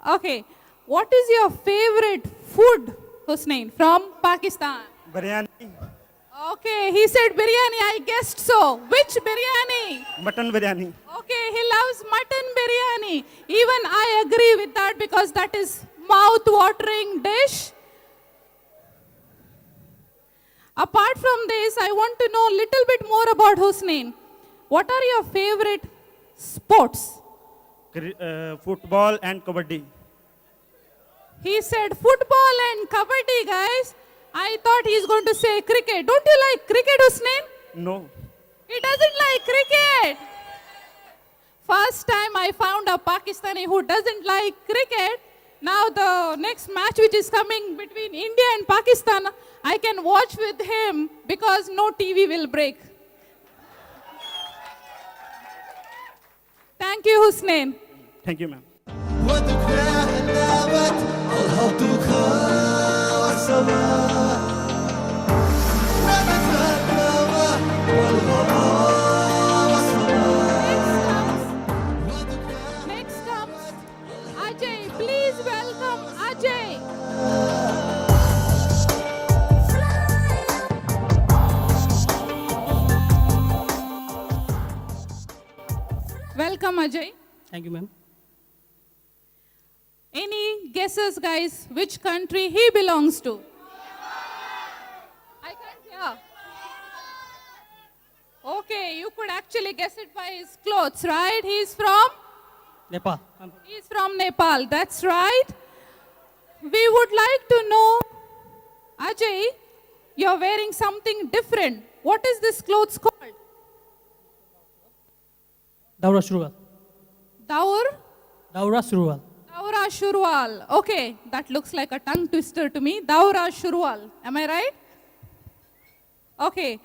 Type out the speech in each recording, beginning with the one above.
Okay. What is your favorite food, Husnain, from Pakistan? Biryani, Okay, he said biryani. I guessed so. Which biryani? mutton biryani. Okay, he loves mutton biryani. Even I agree with that because that is mouth-watering dish. Apart from this, I want to know a little bit more about Husnain. What are your favorite sports? Football and kabaddi. He said football and kabaddi, guys. I thought he's going to say cricket. Don't you like cricket, Husnain? No. He doesn't like cricket. First time I found a Pakistani who doesn't like cricket. Now the next match which is coming between India and Pakistan, I can watch with him because no TV will break. Thank you, Husnain. Thank you, ma'am. Next comes Ajay. Please welcome Ajay. Welcome, Ajay. Thank you, ma'am. Any guesses, guys, which country he belongs to? I can't hear. Okay, you could actually guess it by his clothes, right? He's from Nepal. Nepal. That's right. We would like to know, Ajay, you're wearing something different. What is this clothes called? Daura Shurwal. Daur? Daura Shurwal. Daura Shurwal. Okay, that looks like a tongue twister to me. Daura Shurwal. Am I right? Okay.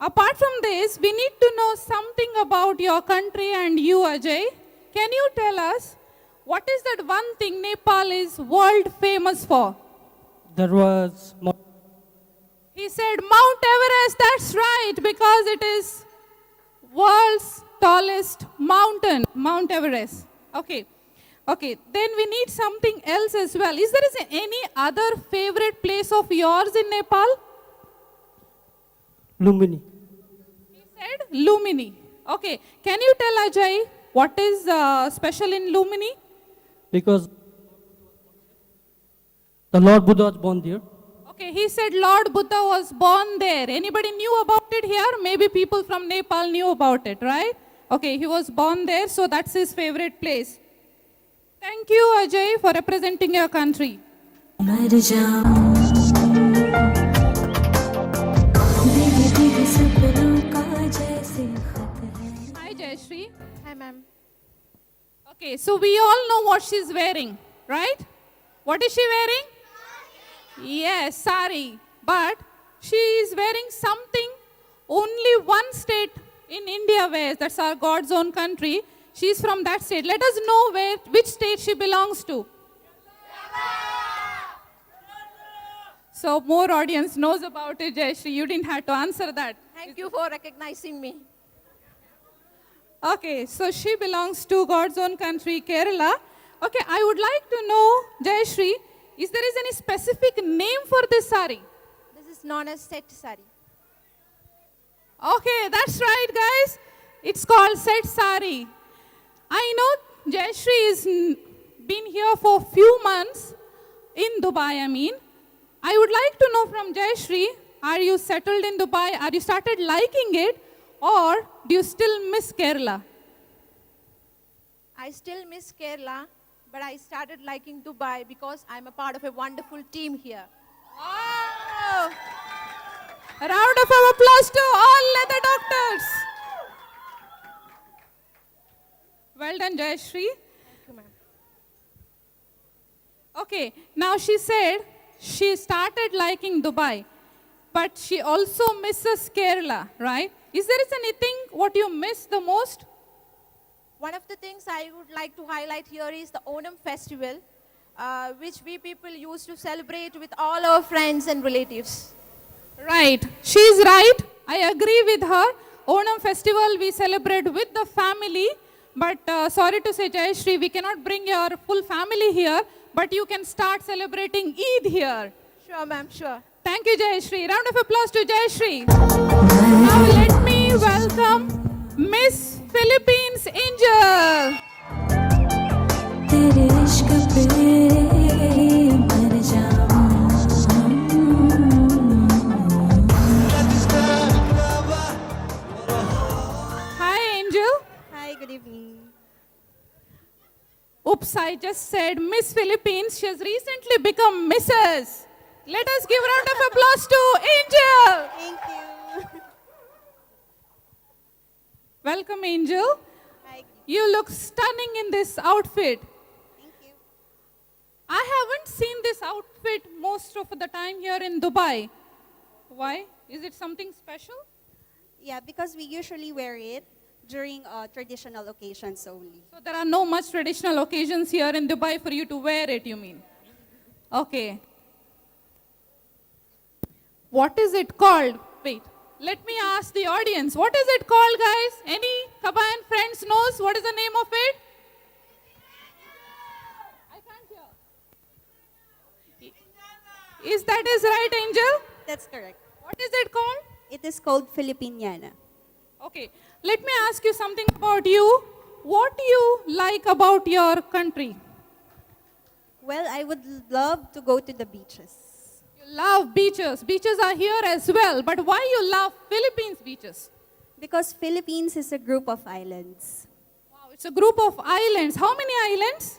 Apart from this, we need to know something about your country and you, Ajay. Can you tell us what is that one thing Nepal is world famous for? There was He said Mount Everest. That's right, because it is world's tallest mountain, Mount Everest. Okay. Okay, then we need something else as well. Is there any other favorite place of yours in Nepal? Lumbini. He said Lumini. Okay, can you tell Ajay what is special in Lumini? Because the Lord Buddha was born there. Okay, he said Lord Buddha was born there. Anybody knew about it here? Maybe people from Nepal knew about it, right? Okay, he was born there, so that's his favorite place. Thank you, Ajay, for representing your country. मर जाऊं भीगे भीगे सपनों का जैसे खत है Hi, Jayashree. Hi, ma'am. Okay, so we all know what she's wearing, right? What is she wearing? Yes, sari. But she is wearing something only one state in India wears. That's our God's own country. She's from that state. Let us know which state she belongs to. So more audience knows about it, Jayashree. You didn't have to answer that. Thank you for recognizing me. Okay, so she belongs to God's own country, Kerala. Okay, I would like to know, Jayashree, is there any specific name for this sari? This is known as set sari. Okay, that's right, guys. It's called set sari. I know Jayashree has been here for a few months in Dubai, I would like to know from Jayashree, are you settled in Dubai? Are you started liking it? Or do you still miss Kerala? I still miss Kerala, but I started liking Dubai because I'm a part of a wonderful team here. Wow! A round of applause to all leather doctors. Well done, Jayashree. Thank you, ma'am. Okay, now she said she started liking Dubai, but she also misses Kerala, right? Is there anything what you miss the most? One of the things I would like to highlight here is the Onam festival, which we people used to celebrate with all our friends and relatives. Right, she's right. I agree with her. Onam festival we celebrate with the family, But sorry to say, Jayashree, we cannot bring your full family here, but you can start celebrating Eid here. Sure, ma'am, sure. Thank you, Jayashree. Round of applause to Jayashree. Now let me welcome Miss Philippines Angel. तेरे इश्क पे मर जाऊं Hi, Angel. Hi, good evening. Oops, I just said Miss Philippines. She has recently become Mrs. Let us give a round of applause to Angel. Thank you. Welcome, Angel. Hi, You look stunning in this outfit. thank you. I haven't seen this outfit most of the time here in Dubai. Why? Is it something special? Yeah, because we usually wear it during traditional occasions only. So there are no much traditional occasions here in Dubai for you to wear it, you mean? Okay. What is it called? Wait, let me ask the audience. What is it called, guys? Any Kabayan friends knows what is the name of it? I can't hear. Is that is right, Angel? That's correct. What is it called? It is called Filipiniana. Okay, let me ask you something about you. What do you like about your country? Well, I would love to go to the beaches You love beaches. Beaches are here as well. But why you love Philippines beaches? because Philippines is a group of islands. Wow, it's a group of islands. How many islands?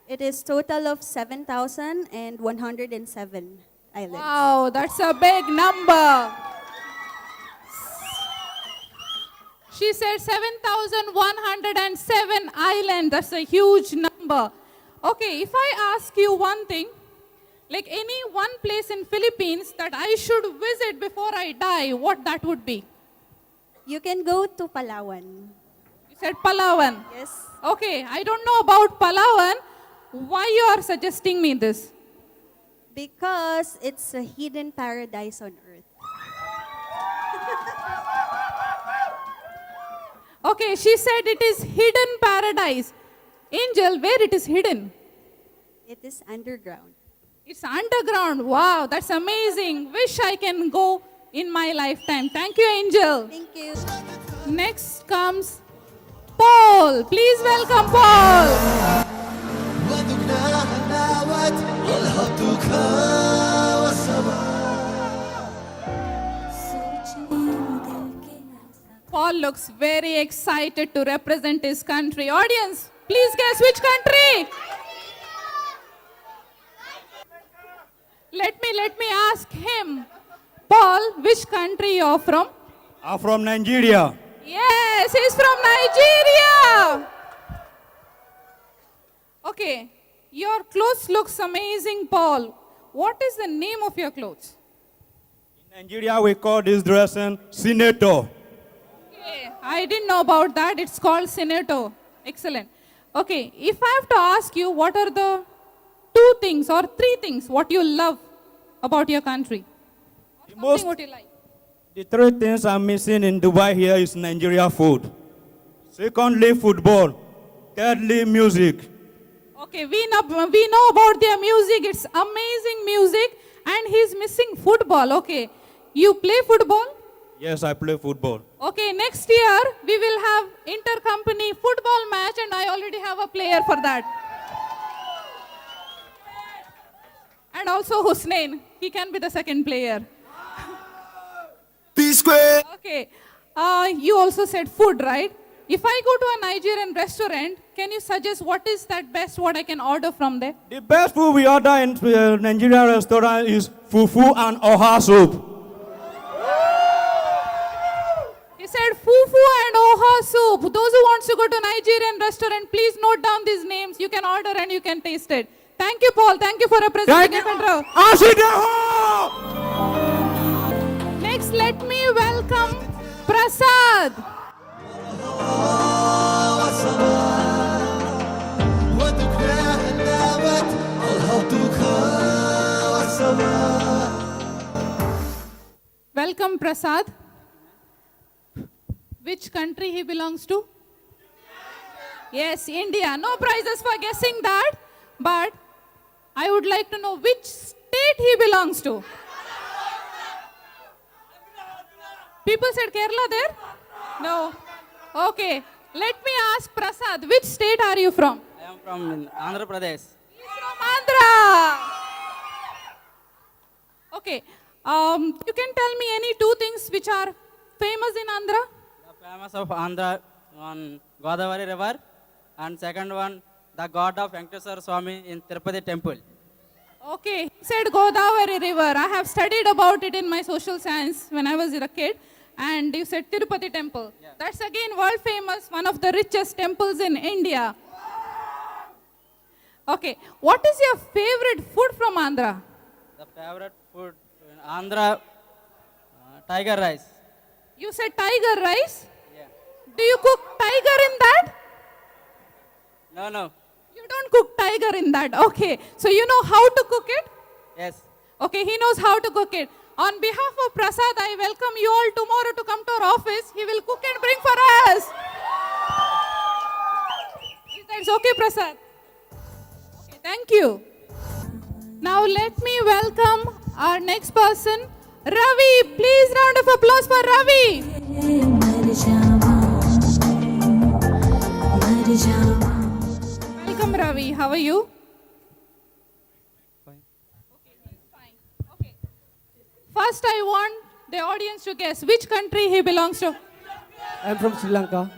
It is total of 7,107 islands. Wow, that's a big number. She said 7,107 islands. That's a huge number. Okay, if I ask you one thing, like any one place in Philippines that I should visit before I die, what that would be? You can go to Palawan. You said Palawan. Yes. Okay, I don't know about Palawan. Why you are suggesting me this? Because it's a hidden paradise on earth. Okay, she said it is hidden paradise. Angel, where it is hidden? It is underground. It's underground. Wow, that's amazing. Wish I can go in my lifetime. Thank you, Angel. Thank you. Next comes Paul. Please welcome Paul. सोचे दिल के Paul looks very excited to represent his country. Audience, please guess which country? Let me ask him. Paul, which country you're from? I'm from Nigeria. Yes, he's from Nigeria. Okay, your clothes looks amazing, Paul. What is the name of your clothes? In Nigeria, we call this dressing senator. Okay, I didn't know about that. It's called Senator. Excellent. Okay, if I have to ask you, what are the 2 things or 3 things what you love about your country? The Something most- what you like? The 3 things I'm missing in Dubai here is Nigeria food. Secondly, football. Thirdly, music. Okay, we know about their music. It's amazing music, and he's missing football. Okay, you play football? Yes, I play football. Okay, next year we will have inter-company football match, and I already have a player for that. And also Husnain, he can be the second player. P Square. Okay, you also said food, right? If I go to a Nigerian restaurant, can you suggest what is that best what I can order from there? The best food we order in Nigerian restaurant is fufu and oha soup. He said fufu and oha soup. Those who wants to go to Nigerian restaurant, please note down these names. You can order and you can taste it. Thank you, Paul. Thank you for representing F&R. Asidaho! Next, let me welcome Prasad. Welcome, Prasad. Which country he belongs to? Yes, India. No prizes for guessing that. But I would like to know which state he belongs to. People said Kerala there? No. Okay. Let me ask Prasad, which state are you from? I am from Andhra Pradesh. He's from Andhra. Okay. You can tell me any two things which are famous in Andhra? The famous of Andhra on Godavari River, and second one, the god of Venkateswara Swami in Tirupati temple. Okay, he said Godavari River. I have studied about it in my social science when I was a kid. And you said Tirupati temple. Yeah. That's again world famous, one of the richest temples in India. Okay, what is your favorite food from Andhra? The favorite food in Andhra, tiger rice. You said tiger rice. Yeah. Do you cook tiger in that? No. You don't cook tiger in that. Okay, so you know how to cook it? Yes. Okay, he knows how to cook it. On behalf of Prasad, I welcome you all tomorrow to come to our office. He will cook and bring for us. That's okay, Prasad. Okay, thank you. Now let me welcome our next person, Ravi. Please round of applause for Ravi. मर जावा मर जावा Welcome, Ravi. How are you? Fine. Okay, he's fine. Okay. First, I want the audience to guess which country he belongs to. I'm from Sri Lanka.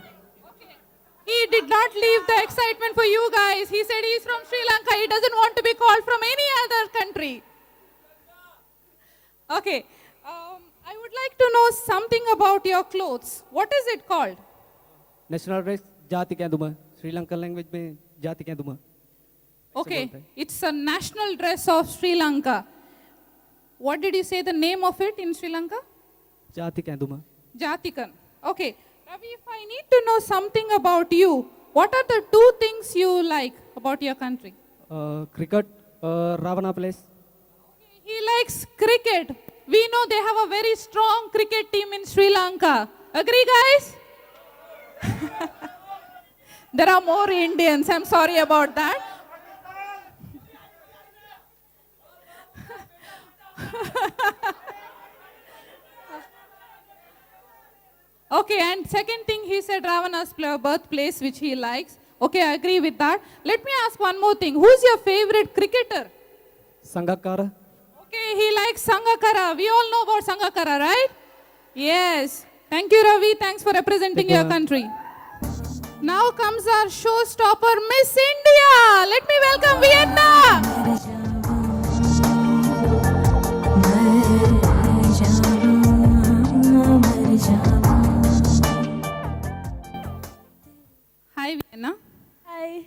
He did not leave the excitement for you guys. He said he's from Sri Lanka. He doesn't want to be called from any other country. Okay. I would like to know something about your clothes. What is it called? National dress जाति केंदुमा. Sri Lankan language में जाति केंदुमा. Okay. It's a national dress of Sri Lanka. What did you say the name of it in Sri Lanka? जाति केंदुमा. Jatikan. Okay. Ravi, if I need to know something about you, what are the two things you like about your country? Cricket, Ravana place. He likes cricket. We know they have a very strong cricket team in Sri Lanka. Agree, guys? There are more Indians. I'm sorry about that. Okay, and second thing, he said Ravana's birthplace, which he likes. Okay, I agree with that. Let me ask one more thing. Who's your favorite cricketer? Sangakkara. Okay, he likes Sangakkara. We all know about Sangakkara, right? Yes. Thank you, Ravi. Thanks for representing Thank you, your ma'am. country. Now comes our showstopper, Miss India. Let me welcome Vienna. मर जावा Hi, Vienna. Hi.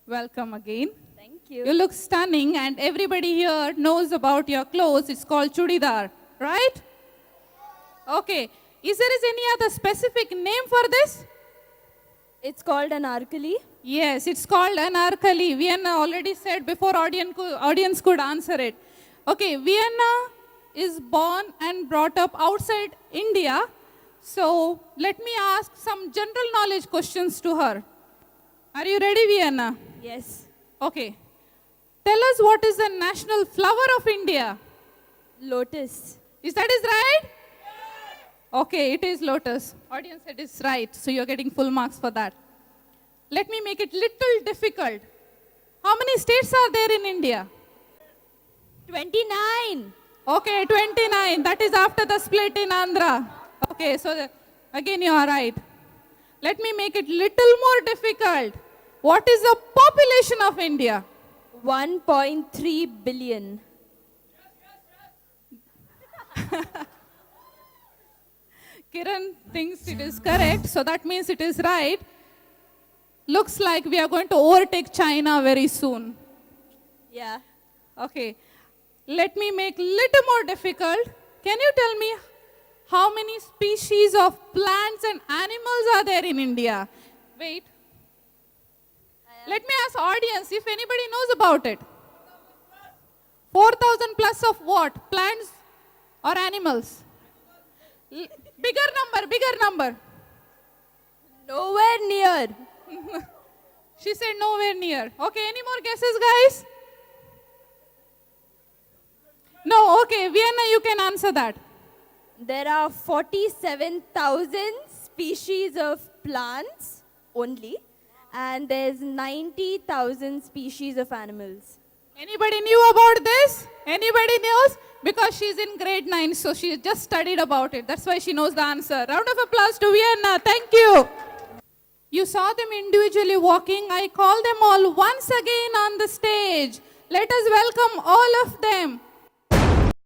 Welcome again. Thank you. You look stunning, and everybody here knows about your clothes. It's called chudidar, right? Okay. Is there any other specific name for this? It's called an Arkali. Yes, it's called anarkali. Vienna already said before audience could answer it. Okay, Vienna is born and brought up outside India. So let me ask some general knowledge questions to her. Are you ready, Vienna? Yes. Okay. Tell us what is the national flower of India? Lotus. Is that right? Okay, it is lotus. Audience said it's right, so you're getting full marks for that. Let me make it little difficult. How many states are there in India? 29. Okay, 29. That is after the split in Andhra. Okay, so again you are right. Let me make it little more difficult. What is the population of India? 1.3 billion. Kiran thinks it is correct, so that means it is right. Looks like we are going to overtake China very soon. Yeah. Okay, let me make little more difficult. Can you tell me how many species of plants and animals are there in India? Wait. Let me ask audience if anybody knows about it. 4,000 plus of what? Plants or animals? Bigger number, bigger number. Nowhere near. She said nowhere near. Okay, any more guesses, guys? No, okay, Vienna, you can answer that. There are 47,000 species of plants only, and there's 90,000 species of animals. Anybody knew about this? Anybody knows? Because she's in grade 9, so she just studied about it. That's why she knows the answer. Round of applause to Vienna. Thank you. You saw them individually walking. I call them all once again on the stage. Let us welcome all of them.